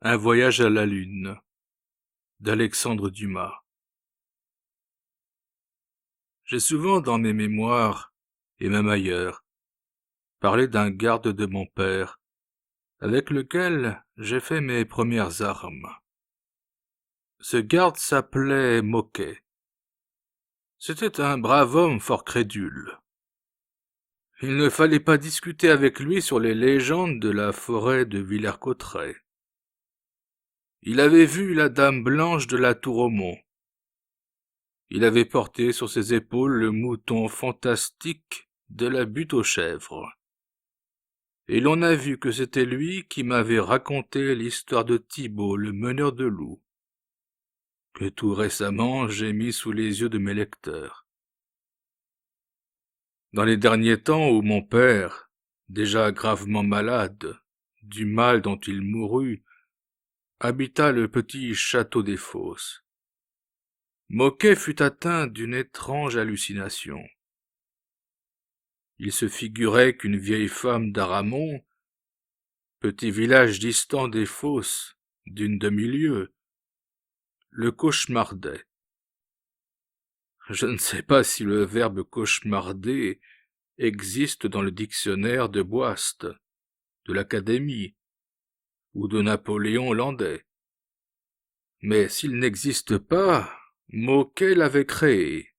Un voyage à la Lune d'Alexandre Dumas. J'ai souvent dans mes mémoires, et même ailleurs, parlé d'un garde de mon père, avec lequel j'ai fait mes premières armes. Ce garde s'appelait Moquet. C'était un brave homme fort crédule. Il ne fallait pas discuter avec lui sur les légendes de la forêt de Villers-Cotterêts. Il avait vu la dame blanche de la Tour au Mont. Il avait porté sur ses épaules le mouton fantastique de la butte aux chèvres. Et l'on a vu que c'était lui qui m'avait raconté l'histoire de Thibaut, le meneur de loups, que tout récemment j'ai mis sous les yeux de mes lecteurs. Dans les derniers temps où mon père, déjà gravement malade, du mal dont il mourut, habita le petit château des Fosses, Moquet fut atteint d'une étrange hallucination. Il se figurait qu'une vieille femme d'Aramon, petit village distant des Fosses d'une demi-lieue, le cauchemardait. Je ne sais pas si le verbe cauchemarder existe dans le dictionnaire de Boist, de l'Académie ou de Napoléon Landais. Mais s'il n'existe pas, Moquet l'avait créé.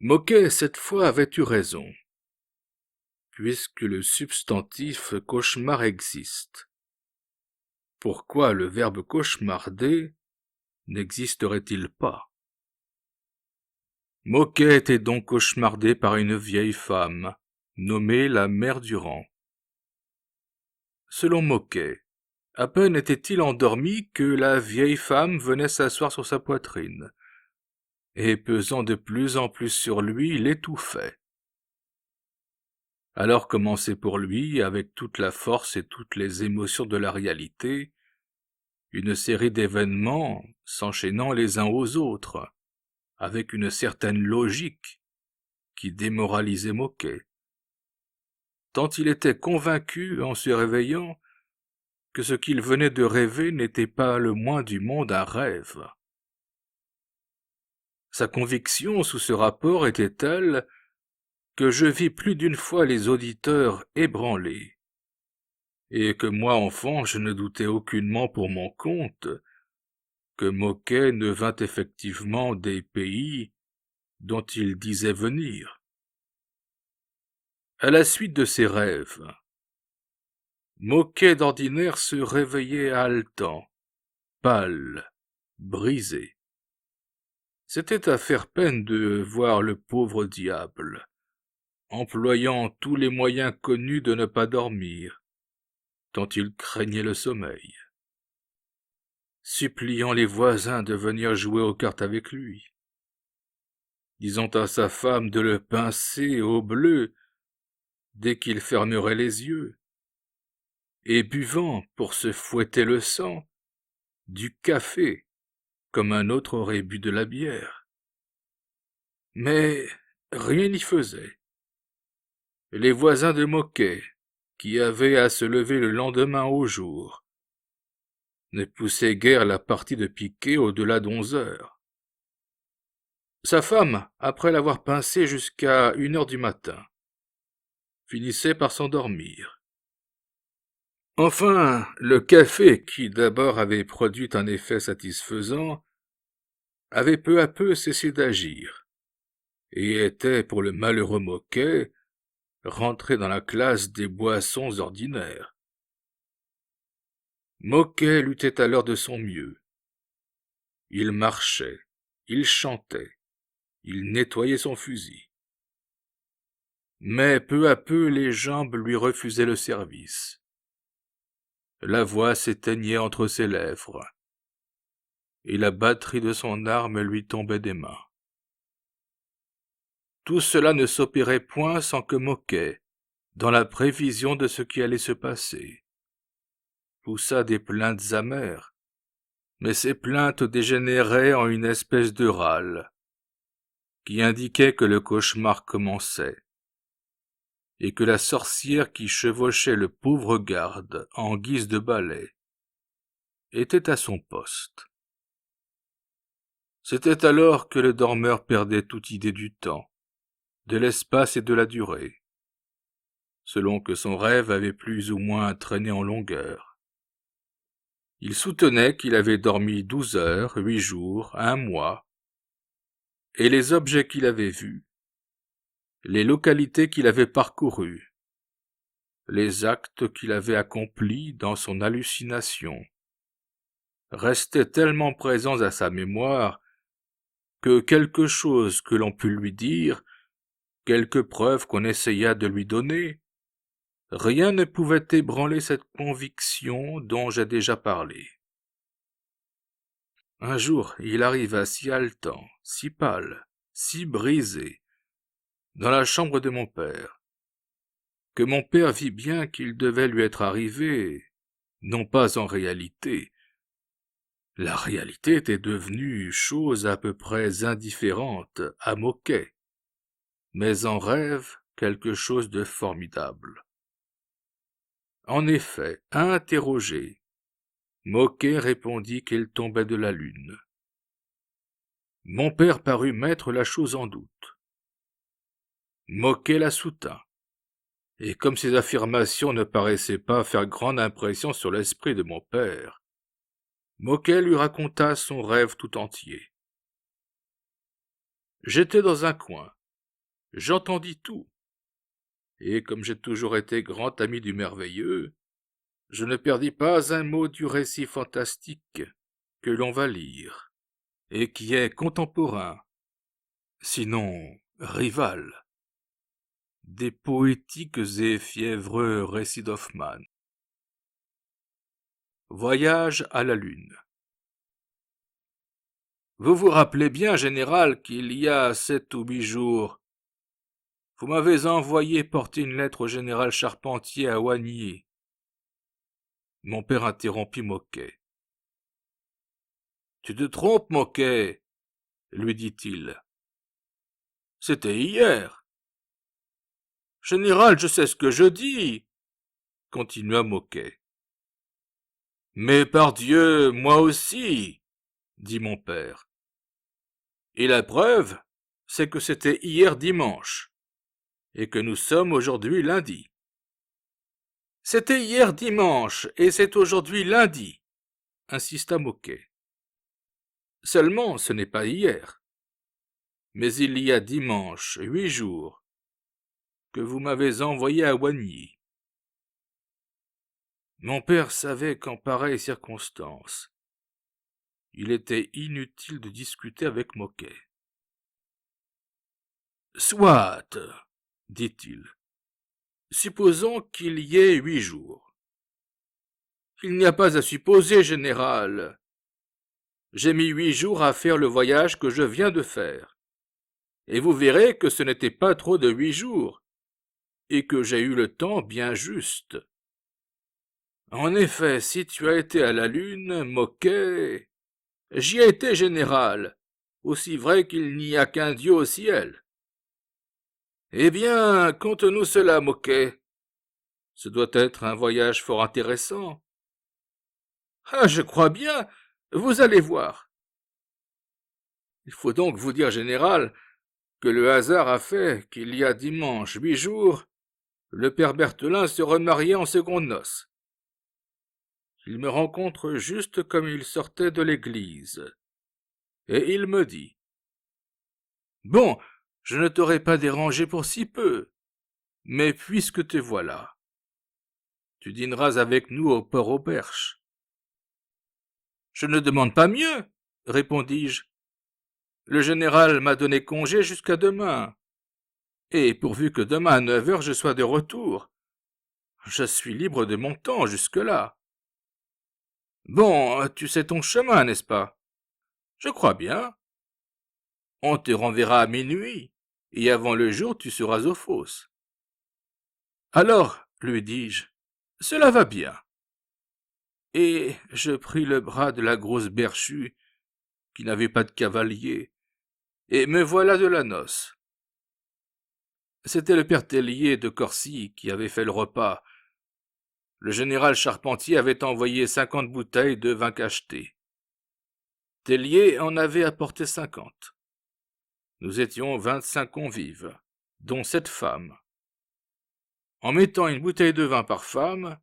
Moquet, cette fois, avait eu raison, puisque le substantif cauchemar existe. Pourquoi le verbe cauchemarder n'existerait-il pas? Moquet était donc cauchemardé par une vieille femme, nommée la mère Durand. Selon Moquet, à peine était-il endormi que la vieille femme venait s'asseoir sur sa poitrine, et pesant de plus en plus sur lui, l'étouffait. Alors commençait pour lui, avec toute la force et toutes les émotions de la réalité, une série d'événements s'enchaînant les uns aux autres, avec une certaine logique qui démoralisait Moquet, tant il était convaincu en se réveillant que ce qu'il venait de rêver n'était pas le moins du monde un rêve. Sa conviction sous ce rapport était telle que je vis plus d'une fois les auditeurs ébranlés, et que moi enfant je ne doutais aucunement pour mon compte que Moquet ne vint effectivement des pays dont il disait venir. À la suite de ses rêves, Moquet d'ordinaire se réveillait haletant, pâle, brisé. C'était à faire peine de voir le pauvre diable, employant tous les moyens connus de ne pas dormir, tant il craignait le sommeil, suppliant les voisins de venir jouer aux cartes avec lui, disant à sa femme de le pincer au bleu dès qu'il fermerait les yeux, et buvant, pour se fouetter le sang, du café, comme un autre aurait bu de la bière. Mais rien n'y faisait. Les voisins de Moquet, qui avaient à se lever le lendemain au jour, ne poussaient guère la partie de piquet au-delà d'11 heures. Sa femme, après l'avoir pincé jusqu'à 1 heure du matin, finissait par s'endormir. Enfin, le café, qui d'abord avait produit un effet satisfaisant, avait peu à peu cessé d'agir, et était, pour le malheureux Moquet, rentré dans la classe des boissons ordinaires. Moquet luttait alors de son mieux. Il marchait, il chantait, il nettoyait son fusil. Mais peu à peu les jambes lui refusaient le service. La voix s'éteignait entre ses lèvres, et la batterie de son arme lui tombait des mains. Tout cela ne s'opérait point sans que Moquet, dans la prévision de ce qui allait se passer, poussa des plaintes amères, mais ces plaintes dégénéraient en une espèce de râle, qui indiquait que le cauchemar commençait, et que la sorcière qui chevauchait le pauvre garde en guise de balai était à son poste. C'était alors que le dormeur perdait toute idée du temps, de l'espace et de la durée, selon que son rêve avait plus ou moins traîné en longueur. Il soutenait qu'il avait dormi 12 heures, 8 jours, 1 mois, et les objets qu'il avait vus, les localités qu'il avait parcourues, les actes qu'il avait accomplis dans son hallucination, restaient tellement présents à sa mémoire que quelque chose que l'on pût lui dire, quelque preuve qu'on essaya de lui donner, rien ne pouvait ébranler cette conviction dont j'ai déjà parlé. Un jour, il arriva si haletant, si pâle, si brisé, dans la chambre de mon père, que mon père vit bien qu'il devait lui être arrivé, non pas en réalité. La réalité était devenue chose à peu près indifférente à Moquet, mais en rêve quelque chose de formidable. En effet, interrogé, Moquet répondit qu'il tombait de la lune. Mon père parut mettre la chose en doute. Moquet la soutint, et comme ces affirmations ne paraissaient pas faire grande impression sur l'esprit de mon père, Moquet lui raconta son rêve tout entier. J'étais dans un coin, j'entendis tout, et comme j'ai toujours été grand ami du merveilleux, je ne perdis pas un mot du récit fantastique que l'on va lire, et qui est contemporain, sinon rival, des poétiques et fiévreux récits d'Hoffmann. Voyage à la Lune. Vous vous rappelez bien, général, qu'il y a 7 ou 8 jours, vous m'avez envoyé porter une lettre au général Charpentier à Oigny. Mon père interrompit Moquet. Tu te trompes, Moquet, lui dit-il. C'était hier. Général, je sais ce que je dis, continua Moquet. Mais pardieu, moi aussi, dit mon père. Et la preuve, c'est que c'était hier dimanche, et que nous sommes aujourd'hui lundi. C'était hier dimanche, et c'est aujourd'hui lundi, insista Moquet. Seulement, ce n'est pas hier, mais il y a dimanche 8 jours que vous m'avez envoyé à Oigny. Mon père savait qu'en pareille circonstance, il était inutile de discuter avec Moquet. Soit, dit-il, supposons qu'il y ait 8 jours. Il n'y a pas à supposer, général. J'ai mis 8 jours à faire le voyage que je viens de faire, et vous verrez que ce n'était pas trop de 8 jours, et que j'ai eu le temps bien juste. En effet, si tu as été à la Lune, Moquet, j'y ai été, général, aussi vrai qu'il n'y a qu'un Dieu au ciel. Eh bien, conte-nous cela, Moquet. Ce doit être un voyage fort intéressant. Ah, je crois bien, vous allez voir. Il faut donc vous dire, général, que le hasard a fait qu'il y a dimanche 8 jours, le père Berthelin se remariait en secondes noces. Il me rencontre juste comme il sortait de l'église, et il me dit « Bon, je ne t'aurais pas dérangé pour si peu, mais puisque te voilà, tu dîneras avec nous au Port-au-Perche. » Je ne demande pas mieux, répondis-je. Le général m'a donné congé jusqu'à demain, et pourvu que demain à 9 heures je sois de retour, je suis libre de mon temps jusque-là. Bon, tu sais ton chemin, n'est-ce pas? Je crois bien. On te renverra à minuit, et avant le jour tu seras aux fosses. Alors, lui dis-je, cela va bien. Et je pris le bras de la grosse Berchue, qui n'avait pas de cavalier, et me voilà de la noce. C'était le père Tellier de Corcy qui avait fait le repas. Le général Charpentier avait envoyé 50 bouteilles de vin cacheté. Tellier en avait apporté 50. Nous étions 25 convives, dont 7 femmes. En mettant une bouteille de vin par femme,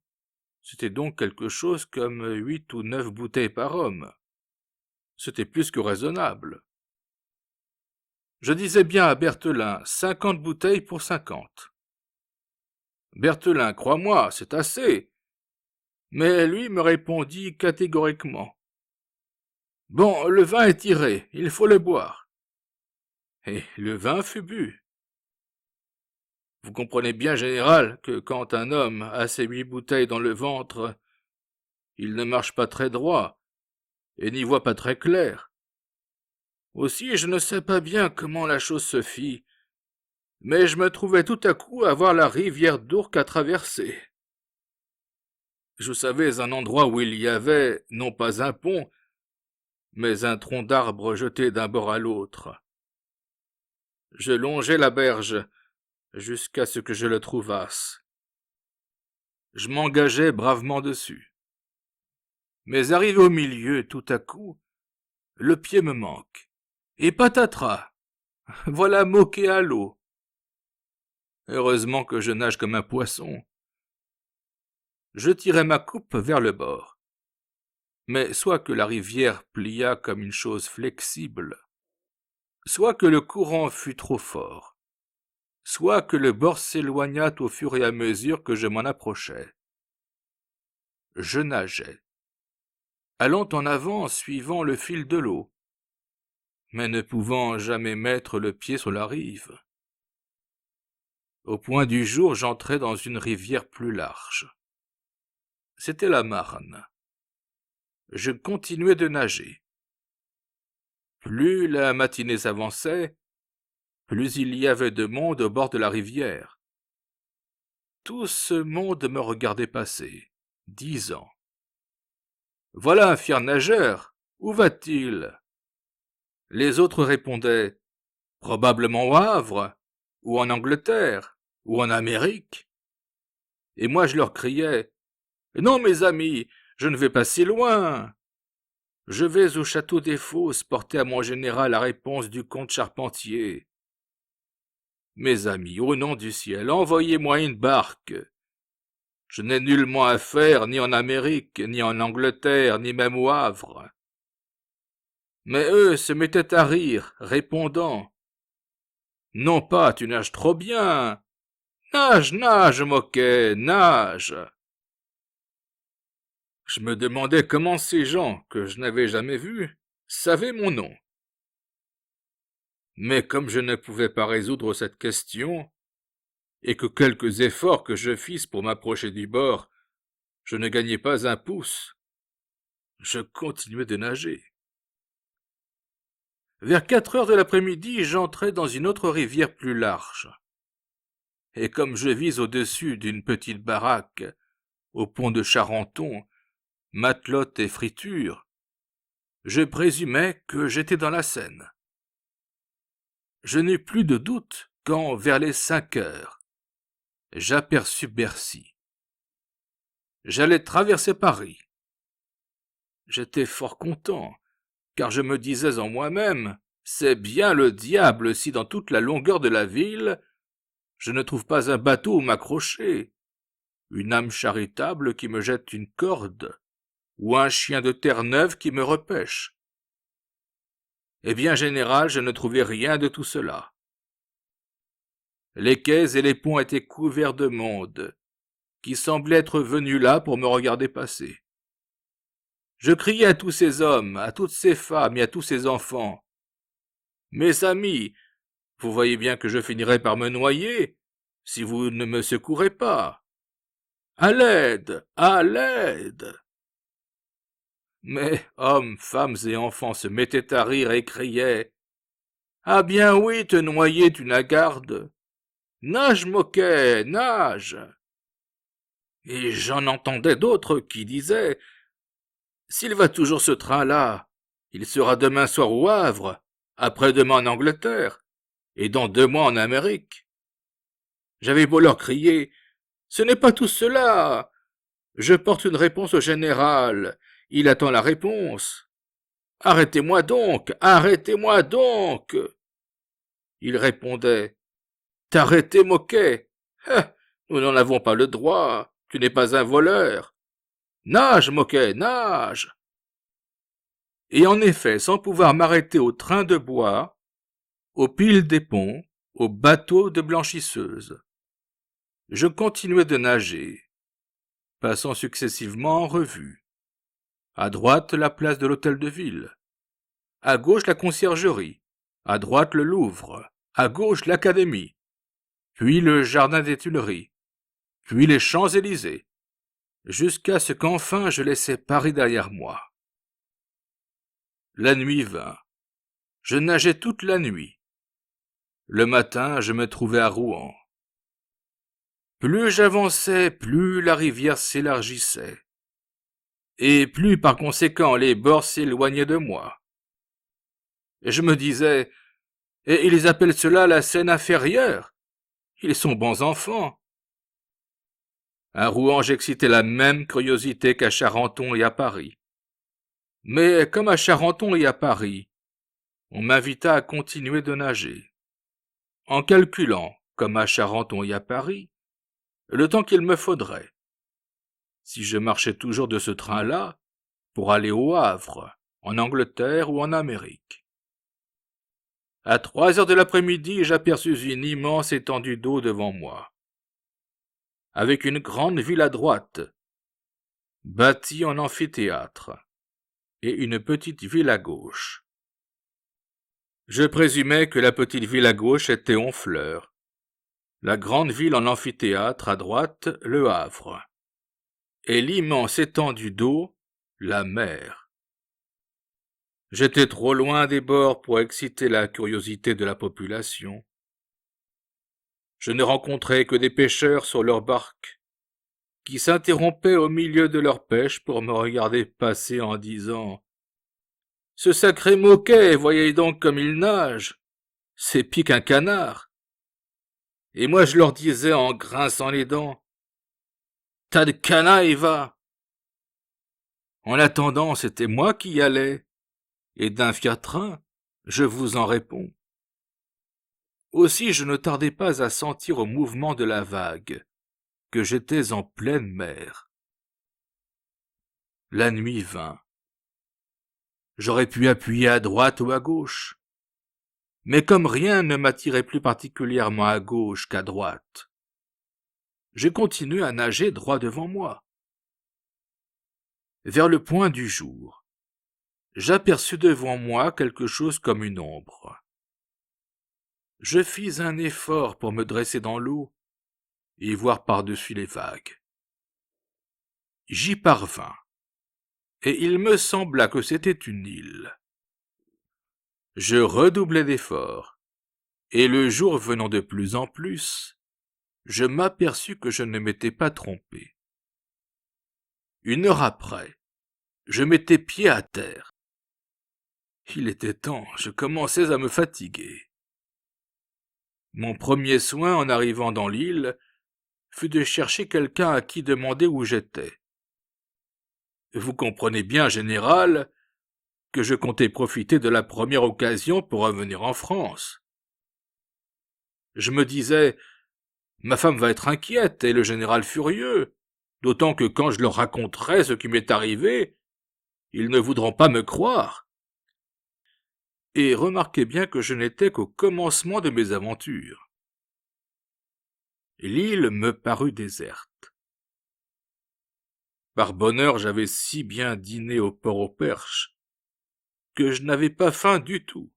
c'était donc quelque chose comme 8 ou 9 bouteilles par homme. C'était plus que raisonnable. Je disais bien à Berthelin 50 bouteilles pour 50. Berthelin, crois-moi, c'est assez. Mais lui me répondit catégoriquement. Bon, le vin est tiré, il faut le boire. Et le vin fut bu. Vous comprenez bien, général, que quand un homme a ses 8 bouteilles dans le ventre, il ne marche pas très droit, et n'y voit pas très clair. Aussi, je ne sais pas bien comment la chose se fit, mais je me trouvais tout à coup à voir la rivière d'Ourcq à traverser. Je savais un endroit où il y avait, non pas un pont, mais un tronc d'arbre jeté d'un bord à l'autre. Je longeai la berge, jusqu'à ce que je le trouvasse. Je m'engageai bravement dessus. Mais arrivé au milieu, tout à coup, le pied me manque. Et patatras, voilà moqué à l'eau. Heureusement que je nage comme un poisson. Je tirai ma coupe vers le bord. Mais soit que la rivière plia comme une chose flexible, soit que le courant fut trop fort, soit que le bord s'éloignât au fur et à mesure que je m'en approchais. Je nageais, allant en avant suivant le fil de l'eau, mais ne pouvant jamais mettre le pied sur la rive. Au point du jour, j'entrai dans une rivière plus large. C'était la Marne. Je continuai de nager. Plus la matinée s'avançait, plus il y avait de monde au bord de la rivière. Tout ce monde me regardait passer, disant « Voilà un fier nageur, où va-t-il » Les autres répondaient « Probablement au Havre, ou en Angleterre, ou en Amérique. » Et moi je leur criais « Non, mes amis, je ne vais pas si loin. Je vais au château des Fosses porter à mon général la réponse du comte Charpentier. Mes amis, au nom du ciel, envoyez-moi une barque. Je n'ai nullement affaire ni en Amérique, ni en Angleterre, ni même au Havre. » Mais eux se mettaient à rire, répondant « Non pas, tu nages trop bien. Nage, nage, moquet, nage. » Je me demandais comment ces gens, que je n'avais jamais vus, savaient mon nom. Mais comme je ne pouvais pas résoudre cette question, et que quelques efforts que je fisse pour m'approcher du bord, je ne gagnais pas un pouce, je continuai de nager. Vers 4 heures de l'après-midi, j'entrai dans une autre rivière plus large. Et comme je vis au-dessus d'une petite baraque, au pont de Charenton, matelote et friture, je présumais que j'étais dans la Seine. Je n'eus plus de doute quand, vers les 5 heures, j'aperçus Bercy. J'allais traverser Paris. J'étais fort content, car je me disais en moi-même, c'est bien le diable si dans toute la longueur de la ville, je ne trouve pas un bateau où m'accrocher, une âme charitable qui me jette une corde, ou un chien de Terre-Neuve qui me repêche. Eh bien, général, je ne trouvais rien de tout cela. Les quais et les ponts étaient couverts de monde, qui semblait être venu là pour me regarder passer. Je criais à tous ces hommes, à toutes ces femmes et à tous ces enfants. Mes amis, vous voyez bien que je finirai par me noyer si vous ne me secourez pas. À l'aide, à l'aide. Mais hommes, femmes et enfants se mettaient à rire et criaient « Ah bien oui, te noyer, tu n'as garde. Nage, moquet, nage !» Et j'en entendais d'autres qui disaient « S'il va toujours ce train-là, il sera demain soir au Havre, après-demain en Angleterre, et dans 2 mois en Amérique. » J'avais beau leur crier « Ce n'est pas tout cela. Je porte une réponse au général. Il attend la réponse. Arrêtez-moi donc! Arrêtez-moi donc! Il répondait. T'arrêter, Moquet! Ah, nous n'en avons pas le droit. Tu n'es pas un voleur. Nage, Moquet, nage! Et en effet, sans pouvoir m'arrêter au train de bois, aux piles des ponts, aux bateaux de blanchisseuses, je continuais de nager, passant successivement en revue. À droite, la place de l'hôtel de ville. À gauche, la conciergerie. À droite, le Louvre. À gauche, l'Académie. Puis le jardin des Tuileries. Puis les Champs-Élysées. Jusqu'à ce qu'enfin je laissai Paris derrière moi. La nuit vint. Je nageais toute la nuit. Le matin, je me trouvais à Rouen. Plus j'avançais, plus la rivière s'élargissait. Et plus par conséquent les bords s'éloignaient de moi. Et je me disais, et ils appellent cela la Seine inférieure. Ils sont bons enfants. À Rouen, j'excitais la même curiosité qu'à Charenton et à Paris. Mais comme à Charenton et à Paris, on m'invita à continuer de nager. En calculant, comme à Charenton et à Paris, le temps qu'il me faudrait. Si je marchais toujours de ce train-là, pour aller au Havre, en Angleterre ou en Amérique. À 3 heures de l'après-midi, j'aperçus une immense étendue d'eau devant moi, avec une grande ville à droite, bâtie en amphithéâtre, et une petite ville à gauche. Je présumais que la petite ville à gauche était Honfleur, la grande ville en amphithéâtre à droite, Le Havre, et l'immense étendue d'eau, la mer. J'étais trop loin des bords pour exciter la curiosité de la population. Je ne rencontrais que des pêcheurs sur leurs barques, qui s'interrompaient au milieu de leur pêche pour me regarder passer en disant « Ce sacré Moquet, voyez donc comme il nage, c'est pis qu'un canard !» Et moi je leur disais en grinçant les dents « Tas de canaille, va !» En attendant, c'était moi qui y allais, et d'un fiat train, je vous en réponds. Aussi je ne tardai pas à sentir au mouvement de la vague que j'étais en pleine mer. La nuit vint. J'aurais pu appuyer à droite ou à gauche. Mais comme rien ne m'attirait plus particulièrement à gauche qu'à droite, j'ai continué à nager droit devant moi. Vers le point du jour, j'aperçus devant moi quelque chose comme une ombre. Je fis un effort pour me dresser dans l'eau et voir par-dessus les vagues. J'y parvins, et il me sembla que c'était une île. Je redoublai d'efforts, et le jour venant de plus en plus, je m'aperçus que je ne m'étais pas trompé. 1 heure après, je mettais pied à terre. Il était temps, je commençais à me fatiguer. Mon premier soin en arrivant dans l'île fut de chercher quelqu'un à qui demander où j'étais. Vous comprenez bien, général, que je comptais profiter de la première occasion pour revenir en France. Je me disais, ma femme va être inquiète et le général furieux, d'autant que quand je leur raconterai ce qui m'est arrivé, ils ne voudront pas me croire. Et remarquez bien que je n'étais qu'au commencement de mes aventures. L'île me parut déserte. Par bonheur, j'avais si bien dîné au Port-au-Perche que je n'avais pas faim du tout.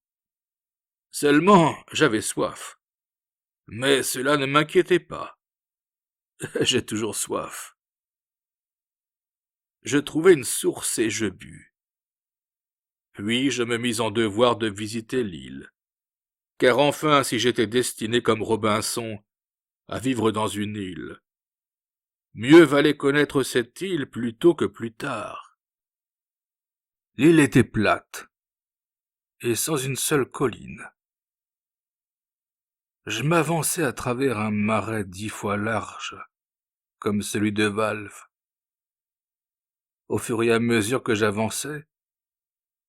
Seulement, j'avais soif. Mais cela ne m'inquiétait pas. J'ai toujours soif. Je trouvai une source et je bus. Puis je me mis en devoir de visiter l'île. Car enfin, si j'étais destiné comme Robinson à vivre dans une île, mieux valait connaître cette île plus tôt que plus tard. L'île était plate, et sans une seule colline. Je m'avançai à travers un marais 10 fois large, comme celui de Valves, Au fur et à mesure que j'avançais,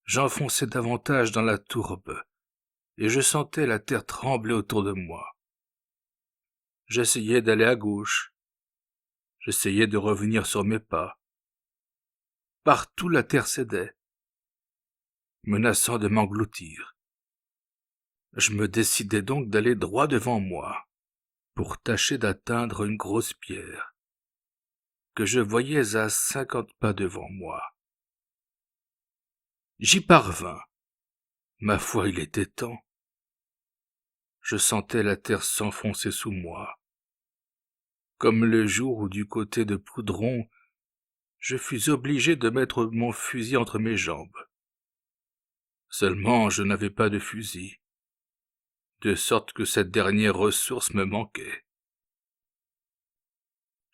j'enfonçais davantage dans la tourbe, et je sentais la terre trembler autour de moi. J'essayais d'aller à gauche, j'essayais de revenir sur mes pas. Partout la terre cédait, menaçant de m'engloutir. Je me décidai donc d'aller droit devant moi, pour tâcher d'atteindre une grosse pierre, que je voyais à 50 pas devant moi. J'y parvins. Ma foi, il était temps. Je sentais la terre s'enfoncer sous moi. Comme le jour où du côté de Poudron, je fus obligé de mettre mon fusil entre mes jambes. Seulement, je n'avais pas de fusil, de sorte que cette dernière ressource me manquait.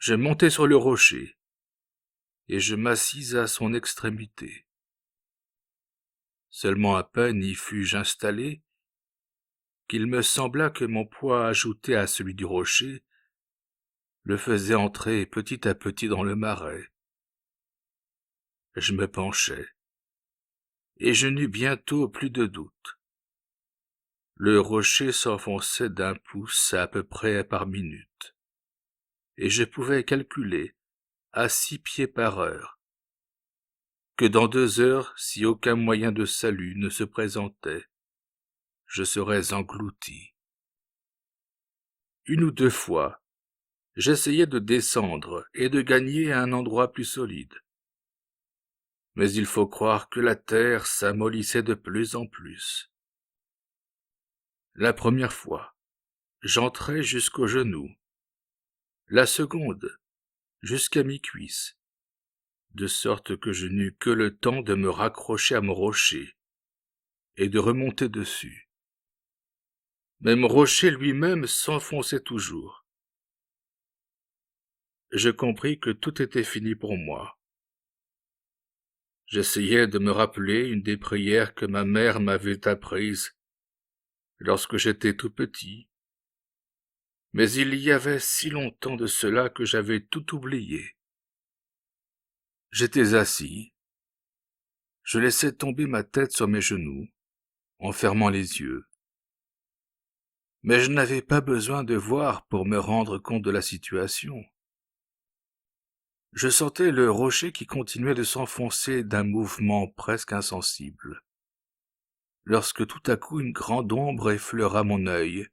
Je montai sur le rocher, et je m'assis à son extrémité. Seulement à peine y fus-je installé, qu'il me sembla que mon poids ajouté à celui du rocher le faisait entrer petit à petit dans le marais. Je me penchai, et je n'eus bientôt plus de doute. Le rocher s'enfonçait d'un pouce à peu près par minute, et je pouvais calculer, à 6 pieds par heure, que dans 2 heures, si aucun moyen de salut ne se présentait, je serais englouti. Une ou deux fois, j'essayais de descendre et de gagner un endroit plus solide. Mais il faut croire que la terre s'amollissait de plus en plus. La première fois, j'entrai jusqu'aux genoux. La seconde, jusqu'à mi-cuisse, de sorte que je n'eus que le temps de me raccrocher à mon rocher et de remonter dessus. Mais mon rocher lui-même s'enfonçait toujours. Je compris que tout était fini pour moi. J'essayais de me rappeler une des prières que ma mère m'avait apprises lorsque j'étais tout petit, mais il y avait si longtemps de cela que j'avais tout oublié. J'étais assis, je laissais tomber ma tête sur mes genoux, en fermant les yeux. Mais je n'avais pas besoin de voir pour me rendre compte de la situation. Je sentais le rocher qui continuait de s'enfoncer d'un mouvement presque insensible, lorsque tout à coup une grande ombre effleura mon œil,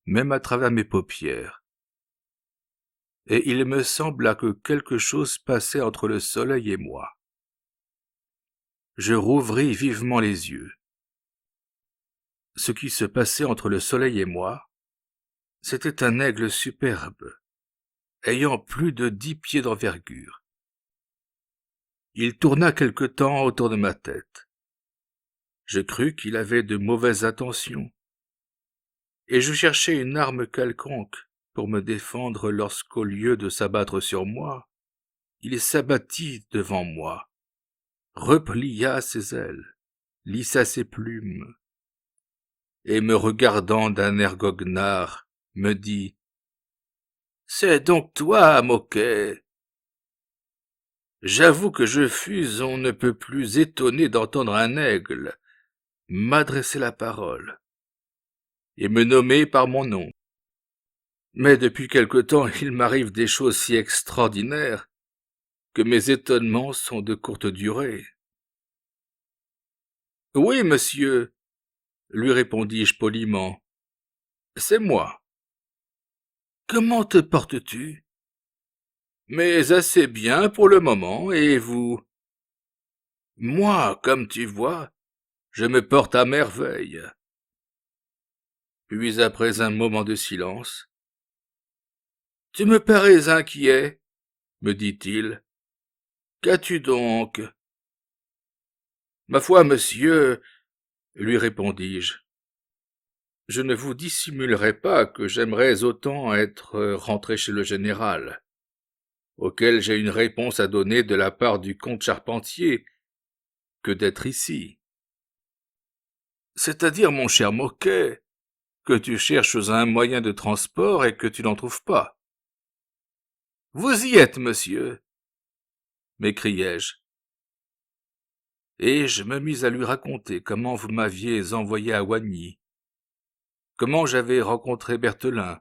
même à travers mes paupières, et il me sembla que quelque chose passait entre le soleil et moi. Je rouvris vivement les yeux. Ce qui se passait entre le soleil et moi, c'était un aigle superbe, ayant plus de 10 pieds d'envergure. Il tourna quelque temps autour de ma tête. Je crus qu'il avait de mauvaises intentions, et je cherchais une arme quelconque pour me défendre lorsqu'au lieu de s'abattre sur moi, il s'abattit devant moi, replia ses ailes, lissa ses plumes, et me regardant d'un air goguenard, me dit « C'est donc toi, Moquet !» J'avoue que je fus on ne peut plus étonné d'entendre un aigle m'adresser la parole et me nommer par mon nom. Mais depuis quelque temps, il m'arrive des choses si extraordinaires que mes étonnements sont de courte durée. « Oui, monsieur, » lui répondis-je poliment, « c'est moi. »« Comment te portes-tu ?»« Mais assez bien pour le moment, et vous ?»« Moi, comme tu vois, je me porte à merveille. » Puis après un moment de silence, « Tu me parais inquiet, » me dit-il. « Qu'as-tu donc ?»« Ma foi, monsieur, » lui répondis-je, « je ne vous dissimulerai pas que j'aimerais autant être rentré chez le général, auquel j'ai une réponse à donner de la part du comte Charpentier, que d'être ici. »« C'est-à-dire, mon cher Moquet, que tu cherches un moyen de transport et que tu n'en trouves pas. »« Vous y êtes, monsieur. » m'écriai-je. Et je me mis à lui raconter comment vous m'aviez envoyé à Oigny, comment j'avais rencontré Berthelin,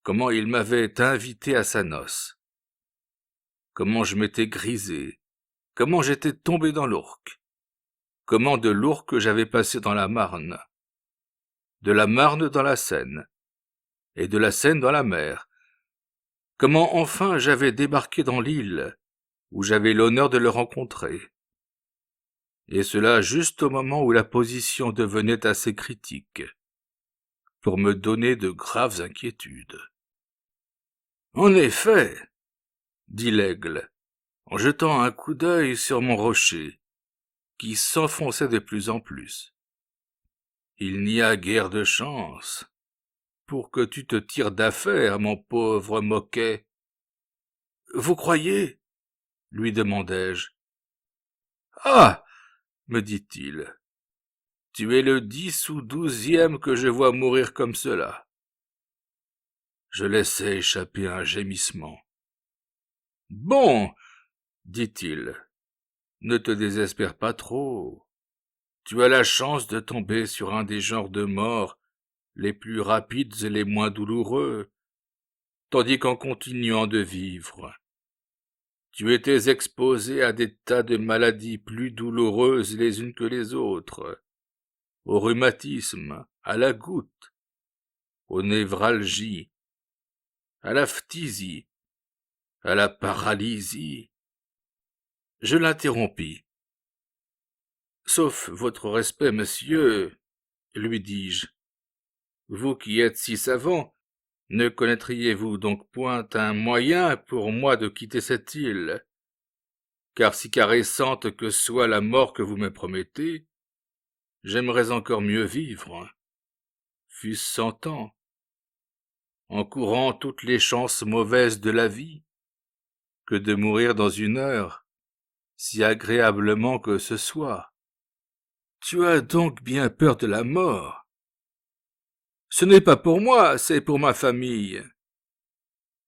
comment il m'avait invité à sa noce, comment je m'étais grisé, comment j'étais tombé dans l'Ourcq, comment de l'Ourcq j'avais passé dans la Marne, de la Marne dans la Seine, et de la Seine dans la mer, comment enfin j'avais débarqué dans l'île, où j'avais l'honneur de le rencontrer. Et cela juste au moment où la position devenait assez critique, pour me donner de graves inquiétudes. En effet, dit l'aigle, en jetant un coup d'œil sur mon rocher, qui s'enfonçait de plus en plus. Il n'y a guère de chance pour que tu te tires d'affaire, mon pauvre Moquet. Vous croyez? Lui demandai-je. Ah! Me dit-il. Tu es le 10 ou 12e que je vois mourir comme cela. Je laissai échapper un gémissement. Bon, dit-il, ne te désespère pas trop. Tu as la chance de tomber sur un des genres de morts les plus rapides et les moins douloureux, tandis qu'en continuant de vivre, tu étais exposé à des tas de maladies plus douloureuses les unes que les autres, au rhumatisme, à la goutte, aux névralgies, à la phtisie, à la paralysie. Je l'interrompis. Sauf votre respect, monsieur, lui dis-je, vous qui êtes si savant, ne connaîtriez-vous donc point un moyen pour moi de quitter cette île? Car si caressante que soit la mort que vous me promettez, j'aimerais encore mieux vivre, fût-ce 100 ans, en courant toutes les chances mauvaises de la vie, que de mourir dans 1 heure, si agréablement que ce soit. Tu as donc bien peur de la mort? Ce n'est pas pour moi, c'est pour ma famille.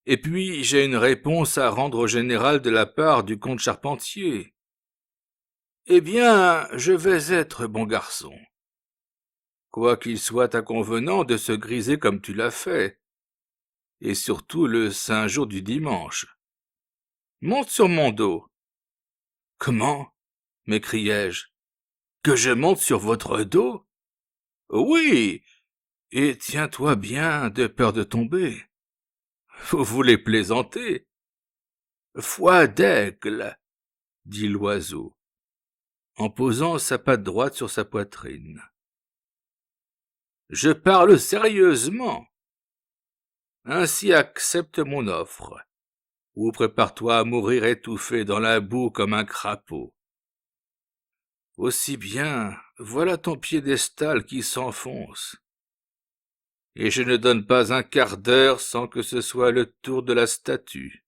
Et puis j'ai une réponse à rendre au général de la part du comte Charpentier. Eh bien, je vais être bon garçon. Quoiqu'il soit inconvenant de se griser comme tu l'as fait, et surtout le saint jour du dimanche. Monte sur mon dos. Comment? M'écriai-je. Que je monte sur votre dos? Oui, et tiens-toi bien de peur de tomber. Vous voulez plaisanter? Foi d'aigle, dit l'oiseau, en posant sa patte droite sur sa poitrine. Je parle sérieusement. Ainsi accepte mon offre, ou prépare-toi à mourir étouffé dans la boue comme un crapaud. Aussi bien, voilà ton piédestal qui s'enfonce. Et je ne donne pas un quart d'heure sans que ce soit le tour de la statue.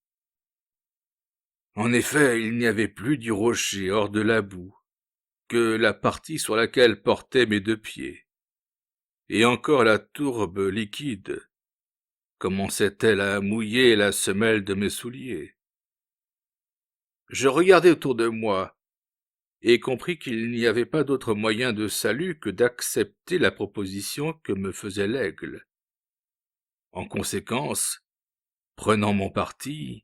En effet, il n'y avait plus du rocher hors de la boue que la partie sur laquelle portaient mes 2 pieds. Et encore la tourbe liquide commençait-elle à mouiller la semelle de mes souliers. Je regardai autour de moi et compris qu'il n'y avait pas d'autre moyen de salut que d'accepter la proposition que me faisait l'aigle. En conséquence, prenant mon parti,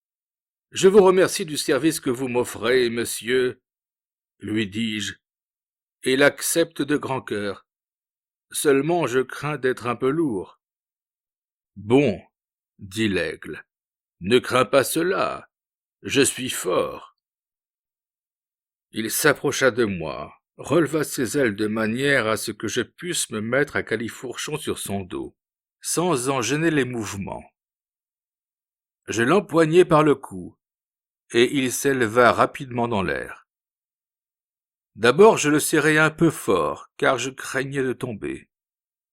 « Je vous remercie du service que vous m'offrez, monsieur, » lui dis-je, « et l'accepte de grand cœur. Seulement je crains d'être un peu lourd. » Bon, dit l'aigle, ne crains pas cela, je suis fort. Il s'approcha de moi, releva ses ailes de manière à ce que je pusse me mettre à califourchon sur son dos, sans en gêner les mouvements. Je l'empoignai par le cou, et il s'éleva rapidement dans l'air. D'abord je le serrai un peu fort, car je craignais de tomber.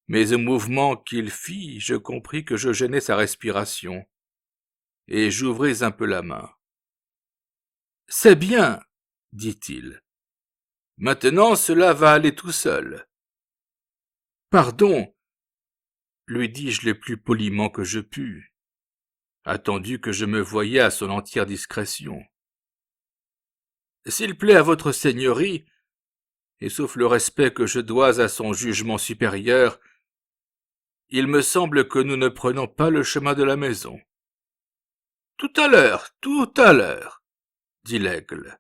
Mais au mouvement qu'il fit, je compris que je gênais sa respiration, et j'ouvris un peu la main. « C'est bien, dit-il. Maintenant cela va aller tout seul. »« Pardon, lui dis-je le plus poliment que je pus, attendu que je me voyais à son entière discrétion. S'il plaît à votre seigneurie, et sauf le respect que je dois à son jugement supérieur, il me semble que nous ne prenons pas le chemin de la maison. Tout à l'heure, dit l'aigle.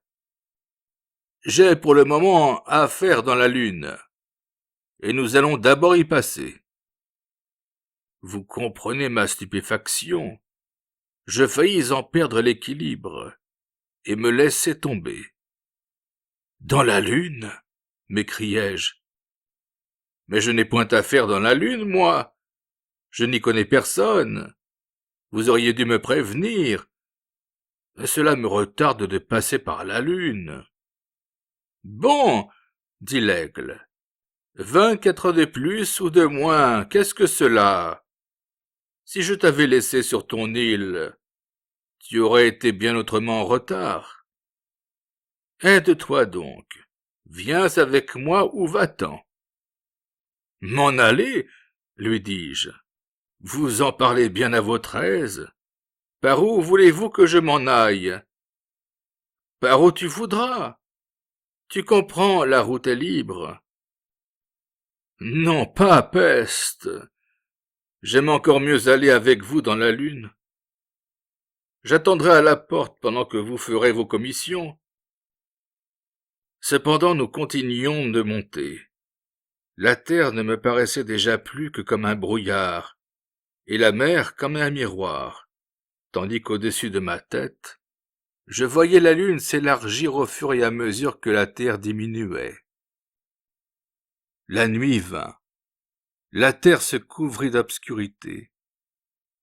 J'ai pour le moment affaire dans la lune, et nous allons d'abord y passer. Vous comprenez ma stupéfaction. Je faillis en perdre l'équilibre, et me laisser tomber. Dans la lune? M'écriai-je. Mais je n'ai point affaire dans la lune, moi. Je n'y connais personne. Vous auriez dû me prévenir. Cela me retarde de passer par la lune. Bon, dit l'aigle. 24 heures de plus ou de moins, qu'est-ce que cela? Si je t'avais laissé sur ton île, tu aurais été bien autrement en retard. Aide-toi donc. Viens avec moi ou va-t'en. M'en aller, lui dis-je. Vous en parlez bien à votre aise. Par où voulez-vous que je m'en aille? Par où tu voudras. Tu comprends, la route est libre. Non, pas peste. J'aime encore mieux aller avec vous dans la lune. J'attendrai à la porte pendant que vous ferez vos commissions. Cependant, nous continuions de monter. La terre ne me paraissait déjà plus que comme un brouillard, et la mer comme un miroir, tandis qu'au-dessus de ma tête, je voyais la lune s'élargir au fur et à mesure que la terre diminuait. La nuit vint. La terre se couvrit d'obscurité,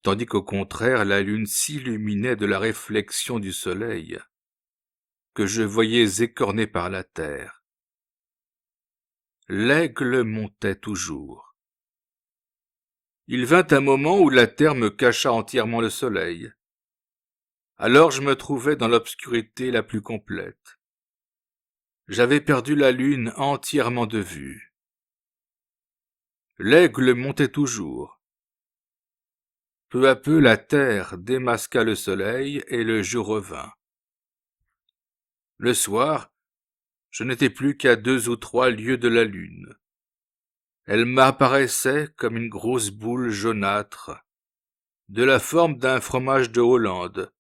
tandis qu'au contraire la lune s'illuminait de la réflexion du soleil, que je voyais écorné par la terre. L'aigle montait toujours. Il vint un moment où la terre me cacha entièrement le soleil. Alors je me trouvais dans l'obscurité la plus complète. J'avais perdu la lune entièrement de vue. L'aigle montait toujours. Peu à peu la terre démasqua le soleil et le jour revint. Le soir, je n'étais plus qu'à 2 ou 3 lieues de la lune. Elle m'apparaissait comme une grosse boule jaunâtre, de la forme d'un fromage de Hollande.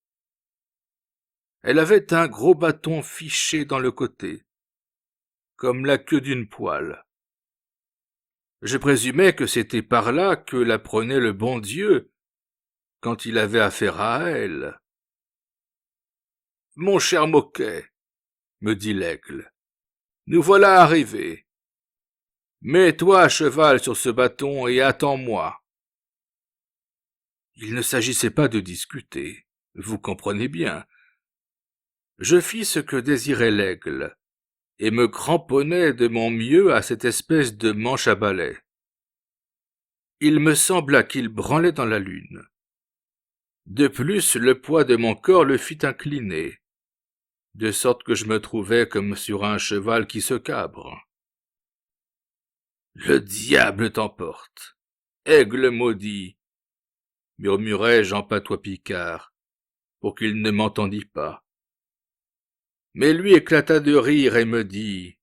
Elle avait un gros bâton fiché dans le côté, comme la queue d'une poêle. Je présumais que c'était par là que la prenait le bon Dieu, quand il avait affaire à elle. « Mon cher Moquet, » me dit l'aigle, « nous voilà arrivés. Mets-toi à cheval sur ce bâton et attends-moi. » Il ne s'agissait pas de discuter, vous comprenez bien. Je fis ce que désirait l'aigle, et me cramponnai de mon mieux à cette espèce de manche à balai. Il me sembla qu'il branlait dans la lune. De plus, le poids de mon corps le fit incliner, de sorte que je me trouvais comme sur un cheval qui se cabre. « Le diable t'emporte, aigle maudit !» murmurai-je en patois picard, pour qu'il ne m'entendît pas. Mais lui éclata de rire et me dit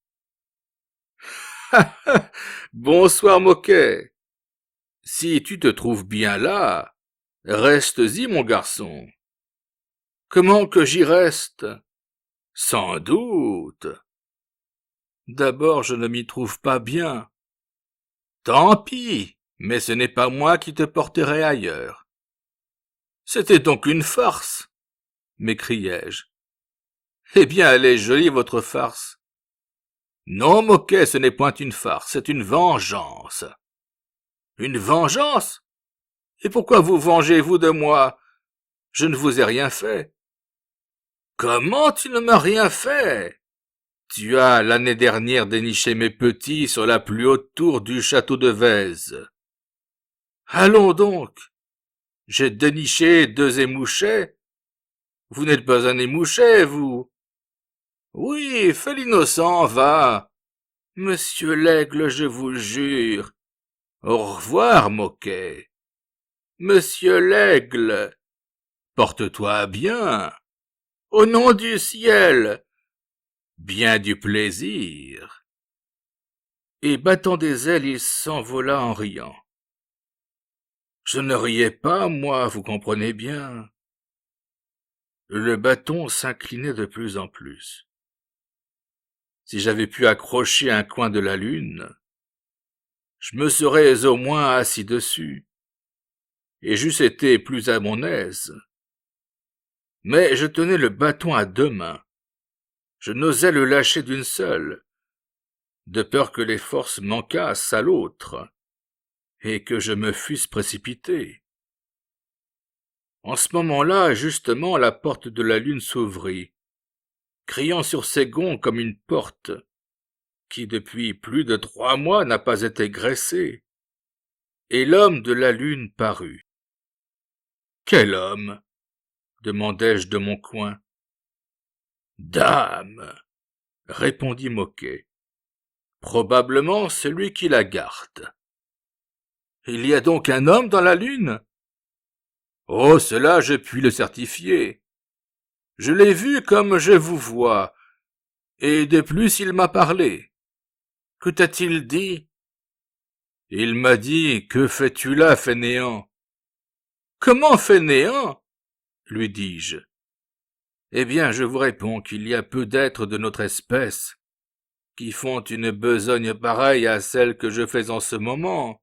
« Ha ha, bonsoir Moquet. Si tu te trouves bien là, reste-y mon garçon. » Comment que j'y reste? Sans doute. D'abord je ne m'y trouve pas bien. Tant pis, mais ce n'est pas moi qui te porterai ailleurs. C'était donc une farce, m'écriai-je. Eh bien, elle est jolie, votre farce. Non, Moquet, ce n'est point une farce, c'est une vengeance. Une vengeance? Et pourquoi vous vengez-vous de moi? Je ne vous ai rien fait. Comment tu ne m'as rien fait? Tu as l'année dernière déniché mes petits sur la plus haute tour du château de Vèze. Allons donc. J'ai déniché 2 émouchets. Vous n'êtes pas un émouchet, vous. Oui, fais l'innocent, va. Monsieur l'aigle, je vous jure. Au revoir, Moquet. Monsieur l'aigle, porte-toi bien. Au nom du ciel, bien du plaisir. Et battant des ailes, il s'envola en riant. Je ne riais pas, moi, vous comprenez bien. Le bâton s'inclinait de plus en plus. Si j'avais pu accrocher un coin de la lune, je me serais au moins assis dessus, et j'eusse été plus à mon aise. Mais je tenais le bâton à deux mains. Je n'osais le lâcher d'une seule, de peur que les forces manquassent à l'autre, et que je me fusse précipité. En ce moment-là, justement, la porte de la lune s'ouvrit, criant sur ses gonds comme une porte, qui depuis plus de 3 mois n'a pas été graissée, et l'homme de la lune parut. Quel homme? Demandai-je de mon coin. Dame, répondit Moquet. Probablement celui qui la garde. Il y a donc un homme dans la lune? Oh, cela je puis le certifier. Je l'ai vu comme je vous vois, et de plus il m'a parlé. Que t'a-t-il dit? Il m'a dit, que fais-tu là, fainéant? Comment fainéant? Lui dis-je. Eh bien, je vous réponds qu'il y a peu d'êtres de notre espèce qui font une besogne pareille à celle que je fais en ce moment.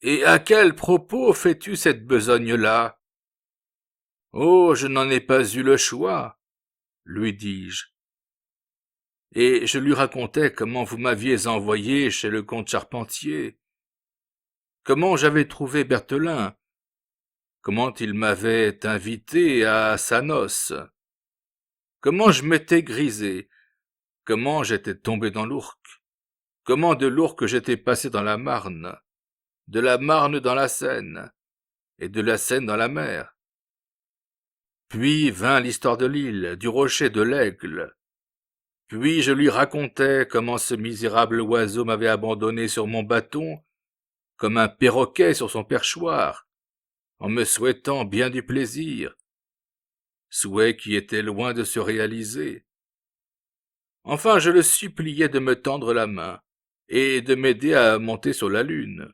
Et à quel propos fais-tu cette besogne-là? Oh, je n'en ai pas eu le choix, lui dis-je. Et je lui racontai comment vous m'aviez envoyé chez le comte Charpentier, comment j'avais trouvé Berthelin, comment il m'avait invité à sa noce, comment je m'étais grisé, comment j'étais tombé dans l'Ourcq, comment de l'Ourcq j'étais passé dans la Marne, de la Marne dans la Seine, et de la Seine dans la mer. Puis vint l'histoire de l'île, du rocher de l'Aigle. Puis je lui racontai comment ce misérable oiseau m'avait abandonné sur mon bâton, comme un perroquet sur son perchoir, en me souhaitant bien du plaisir, souhait qui était loin de se réaliser. Enfin, je le suppliai de me tendre la main et de m'aider à monter sur la lune.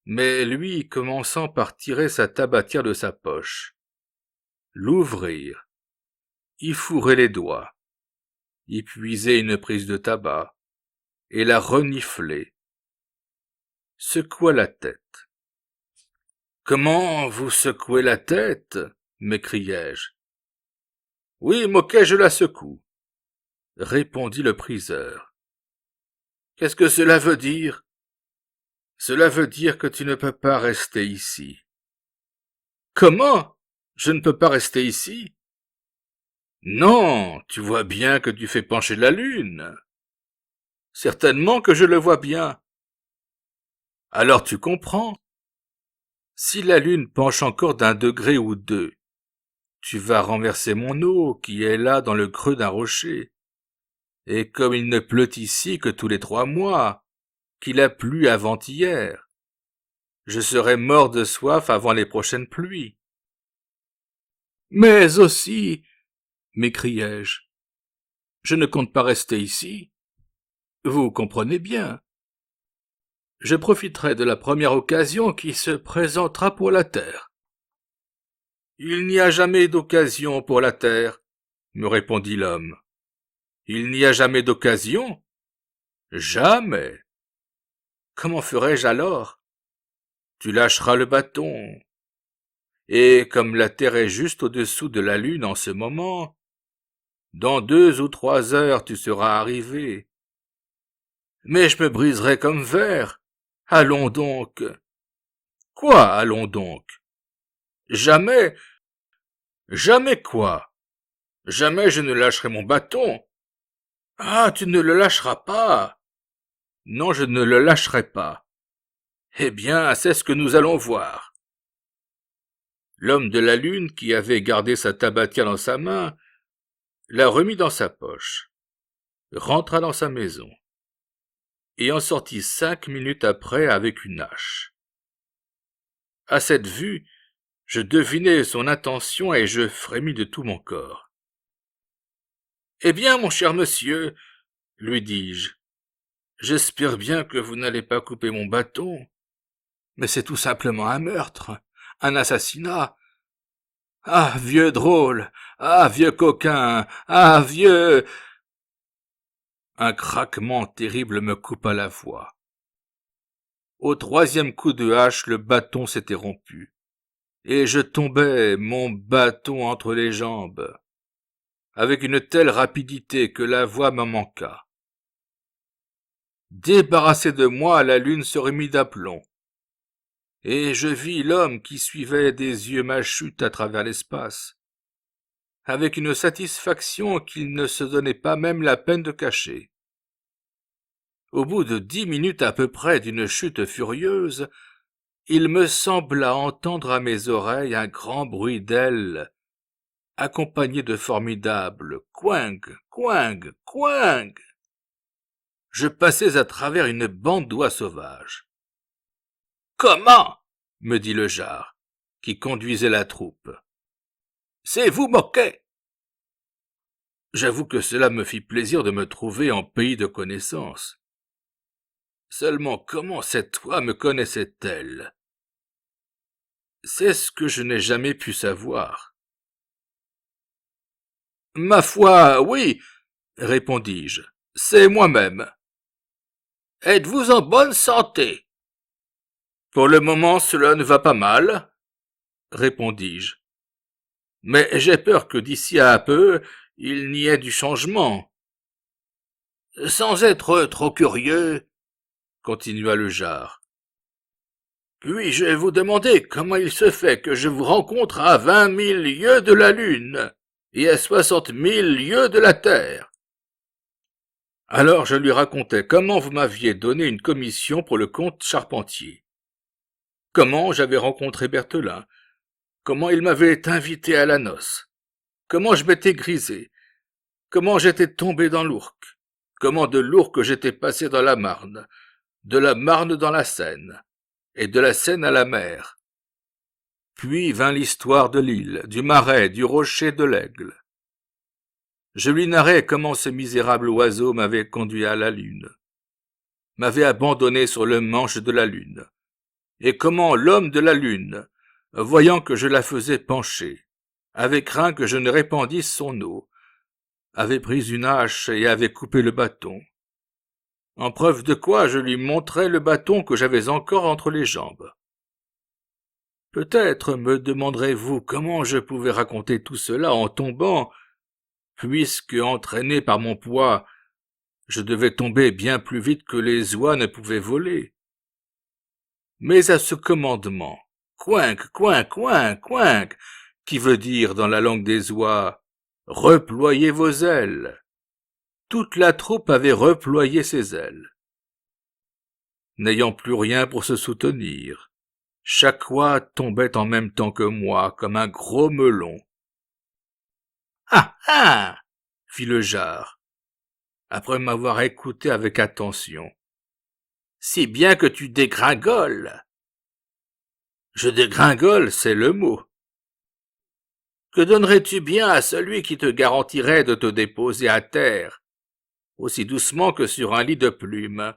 Mais lui, commençant par tirer sa tabatière de sa poche, l'ouvrir, y fourrer les doigts, y puiser une prise de tabac, et la renifler, secoua la tête. « Comment vous secouez la tête ?» m'écriai-je. « Oui, Moquet, je la secoue, » répondit le priseur. « Qu'est-ce que cela veut dire? » Cela veut dire que tu ne peux pas rester ici. Comment? Je ne peux pas rester ici? Non, tu vois bien que tu fais pencher la lune. Certainement que je le vois bien. Alors tu comprends. Si la lune penche encore d'1 degré ou 2, tu vas renverser mon eau qui est là dans le creux d'un rocher. Et comme il ne pleut ici que tous les 3 mois, qu'il a plu avant-hier, je serai mort de soif avant les prochaines pluies. Mais aussi, m'écriai-je, je ne compte pas rester ici. Vous comprenez bien. Je profiterai de la première occasion qui se présentera pour la terre. Il n'y a jamais d'occasion pour la terre, me répondit l'homme. Il n'y a jamais d'occasion? Jamais. Comment ferai-je alors? Tu lâcheras le bâton. Et comme la terre est juste au-dessous de la lune en ce moment, dans 2 ou 3 heures tu seras arrivé. Mais je me briserai comme verre. Allons donc. Quoi, allons donc? Jamais, jamais quoi? Jamais je ne lâcherai mon bâton. Ah, tu ne le lâcheras pas. Non, je ne le lâcherai pas. Eh bien, c'est ce que nous allons voir. L'homme de la lune, qui avait gardé sa tabatière dans sa main, la remit dans sa poche, rentra dans sa maison, et en sortit 5 minutes après avec une hache. À cette vue, je devinai son intention et je frémis de tout mon corps. Eh bien, mon cher monsieur, lui dis-je, j'espère bien que vous n'allez pas couper mon bâton. Mais c'est tout simplement un meurtre, un assassinat. Ah, vieux drôle! Ah, vieux coquin! Ah, vieux... Un craquement terrible me coupa la voix. Au troisième coup de hache, le bâton s'était rompu, et je tombais, mon bâton entre les jambes, avec une telle rapidité que la voix me manqua. Débarrassé de moi, la lune se remit d'aplomb, et je vis l'homme qui suivait des yeux ma chute à travers l'espace, avec une satisfaction qu'il ne se donnait pas même la peine de cacher. Au bout de 10 minutes à peu près d'une chute furieuse, il me sembla entendre à mes oreilles un grand bruit d'ailes, accompagné de formidables couing, couing, couing. Je passais à travers une bande d'oies sauvages. « Comment ?» me dit le Jars, qui conduisait la troupe. « C'est vous moquer ?» J'avoue que cela me fit plaisir de me trouver en pays de connaissance. Seulement comment cette oie me connaissait-elle? C'est ce que je n'ai jamais pu savoir. « Ma foi, oui, répondis-je, c'est moi-même. »« Êtes-vous en bonne santé ?»« Pour le moment, cela ne va pas mal, » répondis-je. « Mais j'ai peur que d'ici à peu, il n'y ait du changement. »« Sans être trop curieux, » continua le Jars, « puis-je vous demander comment il se fait que je vous rencontre à 20 000 lieues de la Lune et à 60 000 lieues de la Terre? » Alors je lui racontai comment vous m'aviez donné une commission pour le comte Charpentier, comment j'avais rencontré Berthelin, comment il m'avait invité à la noce, comment je m'étais grisé, comment j'étais tombé dans l'Ourcq, comment de l'Ourcq j'étais passé dans la Marne, de la Marne dans la Seine, et de la Seine à la mer. Puis vint l'histoire de l'île, du Marais, du rocher de l'Aigle. Je lui narrai comment ce misérable oiseau m'avait conduit à la Lune, m'avait abandonné sur le manche de la Lune, et comment l'homme de la Lune, voyant que je la faisais pencher, avait craint que je ne répandisse son eau, avait pris une hache et avait coupé le bâton. En preuve de quoi je lui montrai le bâton que j'avais encore entre les jambes. Peut-être me demanderez-vous comment je pouvais raconter tout cela en tombant, puisque, entraîné par mon poids, je devais tomber bien plus vite que les oies ne pouvaient voler. Mais à ce commandement, coinc, coinc, coinc, coinc, qui veut dire dans la langue des oies, reployez vos ailes. Toute la troupe avait reployé ses ailes. N'ayant plus rien pour se soutenir, chaque oie tombait en même temps que moi, comme un gros melon. « Ah ah !» fit le Jars, après m'avoir écouté avec attention. « Si bien que tu dégringoles. »« Je dégringole, c'est le mot. »« Que donnerais-tu bien à celui qui te garantirait de te déposer à terre, aussi doucement que sur un lit de plumes?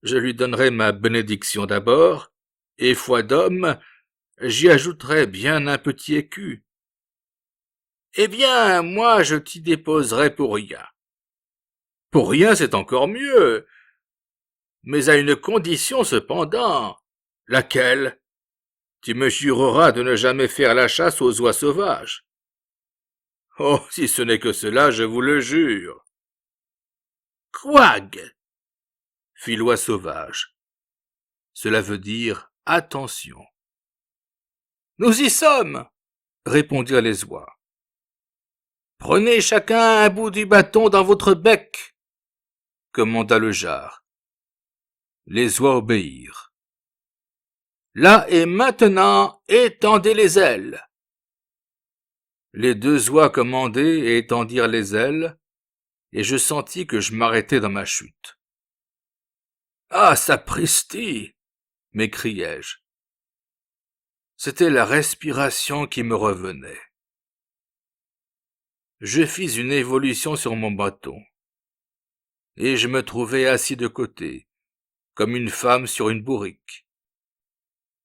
Je lui donnerai ma bénédiction d'abord, et foi d'homme, j'y ajouterai bien un petit écu. Eh bien, moi, je t'y déposerai pour rien. Pour rien, c'est encore mieux, mais à une condition cependant. Laquelle? Tu me jureras de ne jamais faire la chasse aux oies sauvages. Oh, si ce n'est que cela, je vous le jure. Quag! Fit l'oie sauvage. Cela veut dire attention. Nous y sommes, répondirent les oies. Prenez chacun un bout du bâton dans votre bec, commanda le Jars. Les oies obéirent. Là et maintenant, étendez les ailes. Les deux oies commandaient et étendirent les ailes, et je sentis que je m'arrêtais dans ma chute. Ah, sapristi! M'écriai-je. C'était la respiration qui me revenait. je fis une évolution sur mon bâton, et je me trouvai assis de côté, comme une femme sur une bourrique.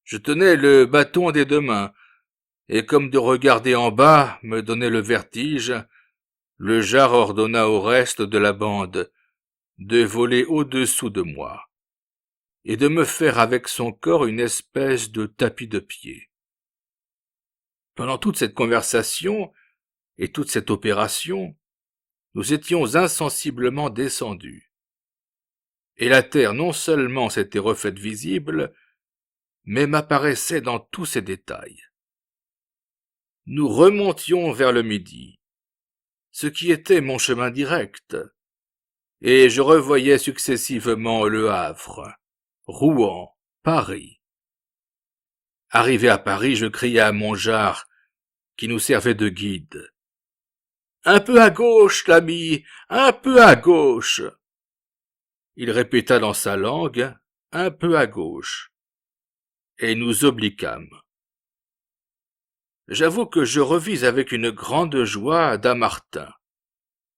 Je tenais le bâton des deux mains, et comme de regarder en bas me donnait le vertige, le jar ordonna au reste de la bande de voler au-dessous de moi, et de me faire avec son corps une espèce de tapis de pied. Pendant toute cette conversation et toute cette opération, nous étions insensiblement descendus, et la terre non seulement s'était refaite visible, mais m'apparaissait dans tous ses détails. Nous remontions vers le midi, ce qui était mon chemin direct, et je revoyais successivement Le Havre, Rouen, Paris. Arrivé à Paris, je criai à mon jar, qui nous servait de guide. « Un peu à gauche, l'ami, un peu à gauche !» Il répéta dans sa langue, « un peu à gauche », et nous obliquâmes. J'avoue que je revis avec une grande joie Dammartin,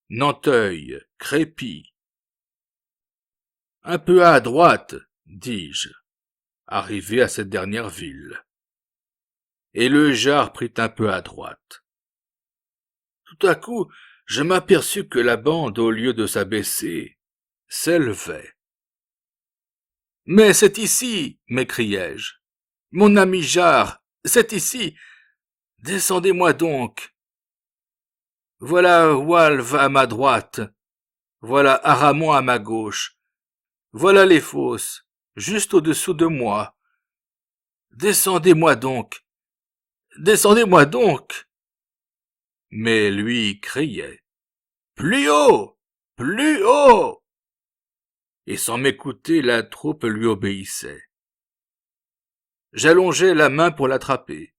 Nanteuil, Crépy. « Un peu à droite, dis-je, arrivé à cette dernière ville. » Et le jar prit un peu à droite. Tout à coup, je m'aperçus que la bande, au lieu de s'abaisser, s'élevait. « Mais c'est ici, m'écriai-je. Mon ami jar, c'est ici. Descendez-moi donc. Voilà Walv à ma droite. Voilà Aramon à ma gauche. Voilà les fosses, juste au-dessous de moi. Descendez-moi donc. Descendez-moi donc. » Mais lui criait « Plus haut! Plus haut !» Et sans m'écouter, la troupe lui obéissait. J'allongeai la main pour l'attraper.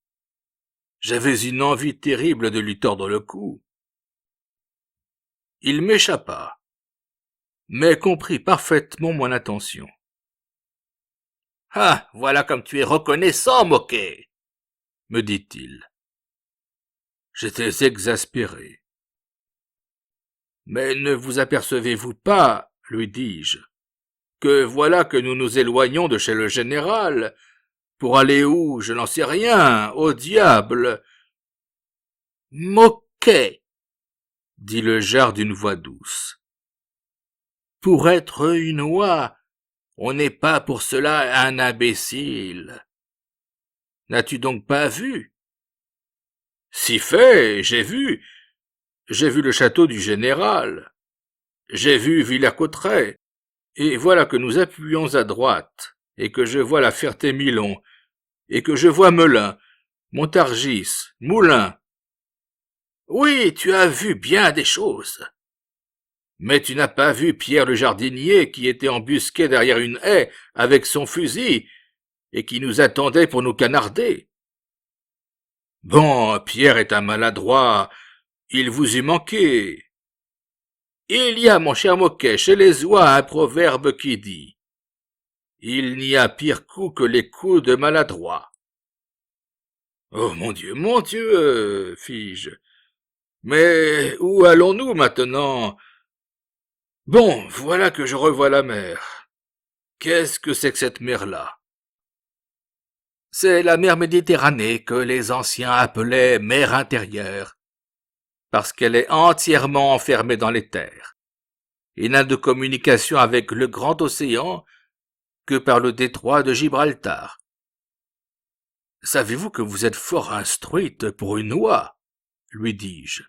J'avais une envie terrible de lui tordre le cou. Il m'échappa, mais comprit parfaitement mon intention. « Ah, voilà comme tu es reconnaissant, moquet !» me dit-il. J'étais exaspéré. « Mais ne vous apercevez-vous pas, lui dis-je, que voilà que nous nous éloignons de chez le général, pour aller où, je n'en sais rien, au diable. »« Moquet !» dit le jar d'une voix douce. « Pour être une oie, on n'est pas pour cela un imbécile. N'as-tu donc pas vu ? » ?»« Si fait, j'ai vu. J'ai vu le château du général. J'ai vu Villers-Cotterêts. Et voilà que nous appuyons à droite, et que je vois la Ferté-Milon, et que je vois Melun, Montargis, Moulins. Oui, tu as vu bien des choses. Mais tu n'as pas vu Pierre le jardinier qui était embusqué derrière une haie avec son fusil et qui nous attendait pour nous canarder. Bon, Pierre est un maladroit, il vous eût manqué. Il y a, mon cher Moquet, chez les oies un proverbe qui dit « Il n'y a pire coup que les coups de maladroit. » Oh mon Dieu, fis-je. Mais où allons-nous maintenant? Bon, voilà que je revois la mer. Qu'est-ce que c'est que cette mer-là? C'est la mer Méditerranée que les anciens appelaient mer intérieure, parce qu'elle est entièrement enfermée dans les terres, et n'a de communication avec le grand océan que par le détroit de Gibraltar. Savez-vous que vous êtes fort instruite pour une oie? Lui dis-je.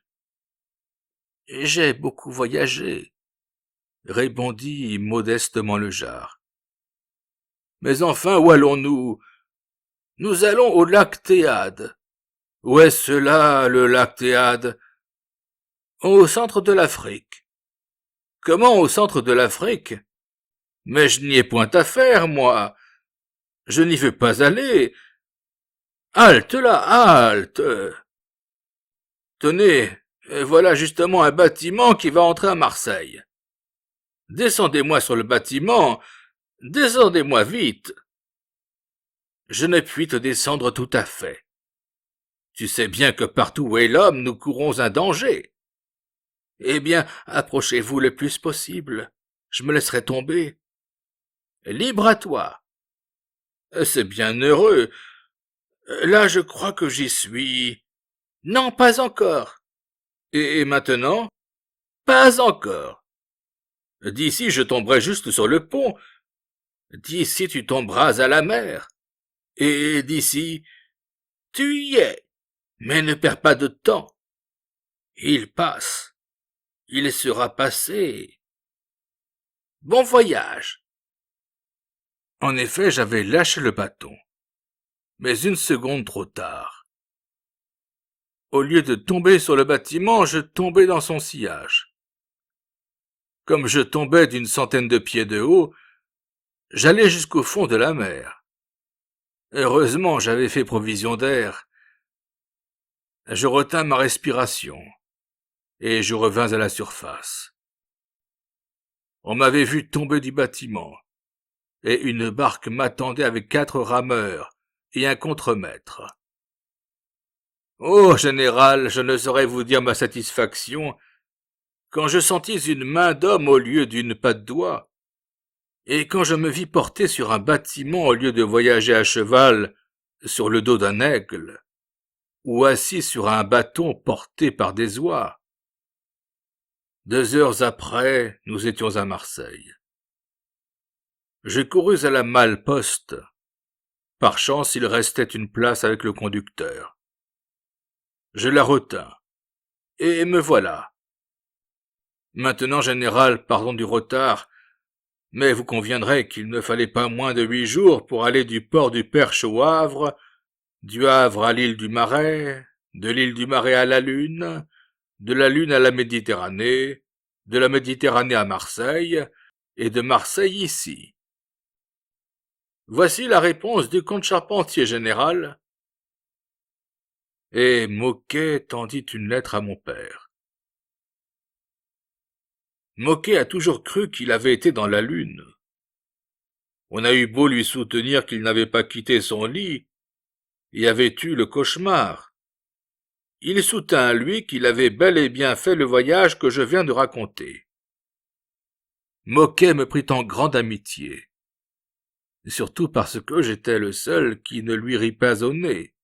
J'ai beaucoup voyagé, répondit modestement le jar. Mais enfin, où allons-nous? Nous allons au lac Théade. Où est cela, le lac Théade? Au centre de l'Afrique. Comment au centre de l'Afrique? Mais je n'y ai point à faire, moi. Je n'y veux pas aller. Halte là, halte. Tenez, voilà justement un bâtiment qui va entrer à Marseille. Descendez-moi sur le bâtiment, descendez-moi vite. Je ne puis te descendre tout à fait. Tu sais bien que partout où est l'homme, nous courons un danger. Eh bien, approchez-vous le plus possible. Je me laisserai tomber. Libre à toi. C'est bien heureux. Là, je crois que j'y suis. Non, pas encore. Et maintenant? Pas encore. D'ici, je tomberai juste sur le pont. D'ici, tu tomberas à la mer. Et d'ici, tu y es. Mais ne perds pas de temps. Il passe. Il sera passé. Bon voyage. En effet, j'avais lâché le bâton. Mais une seconde trop tard. Au lieu de tomber sur le bâtiment, je tombais dans son sillage. Comme je tombais d'une centaine de pieds de haut, j'allais jusqu'au fond de la mer. Heureusement, j'avais fait provision d'air. Je retins ma respiration, et je revins à la surface. On m'avait vu tomber du bâtiment, et une barque m'attendait avec 4 rameurs et un contremaître. Oh, général, je ne saurais vous dire ma satisfaction quand je sentis une main d'homme au lieu d'une patte d'oie, et quand je me vis porter sur un bâtiment au lieu de voyager à cheval sur le dos d'un aigle, ou assis sur un bâton porté par des oies. 2 heures après, nous étions à Marseille. Je courus à la malle-poste. Par chance, il restait une place avec le conducteur. Je la retins, et me voilà. Maintenant, général, pardon du retard, mais vous conviendrez qu'il ne fallait pas moins de 8 jours pour aller du port du Perche au Havre, du Havre à l'île du Marais, de l'île du Marais à la Lune, de la Lune à la Méditerranée, de la Méditerranée à Marseille, et de Marseille ici. Voici la réponse du comte Charpentier, général. Et Moquet tendit une lettre à mon père. Moquet a toujours cru qu'il avait été dans la Lune. On a eu beau lui soutenir qu'il n'avait pas quitté son lit et avait eu le cauchemar. Il soutint, lui, qu'il avait bel et bien fait le voyage que je viens de raconter. Moquet me prit en grande amitié, surtout parce que j'étais le seul qui ne lui rit pas au nez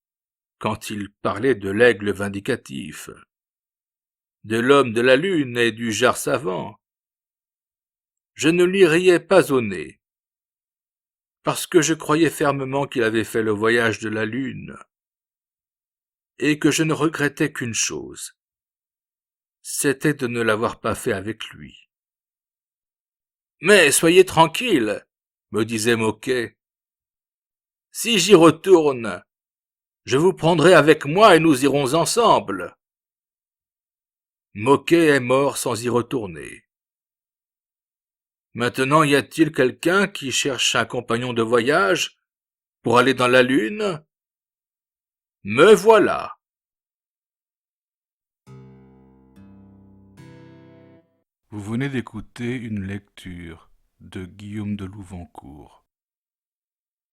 quand il parlait de l'aigle vindicatif, de l'homme de la Lune et du jar savant. Je ne lui riais pas au nez, parce que je croyais fermement qu'il avait fait le voyage de la Lune, et que je ne regrettais qu'une chose, c'était de ne l'avoir pas fait avec lui. Mais soyez tranquille, me disait Moquet. Si j'y retourne, je vous prendrai avec moi et nous irons ensemble. Moquet est mort sans y retourner. Maintenant, y a-t-il quelqu'un qui cherche un compagnon de voyage pour aller dans la Lune? Me voilà. Vous venez d'écouter une lecture de Guillaume de Louvancourt.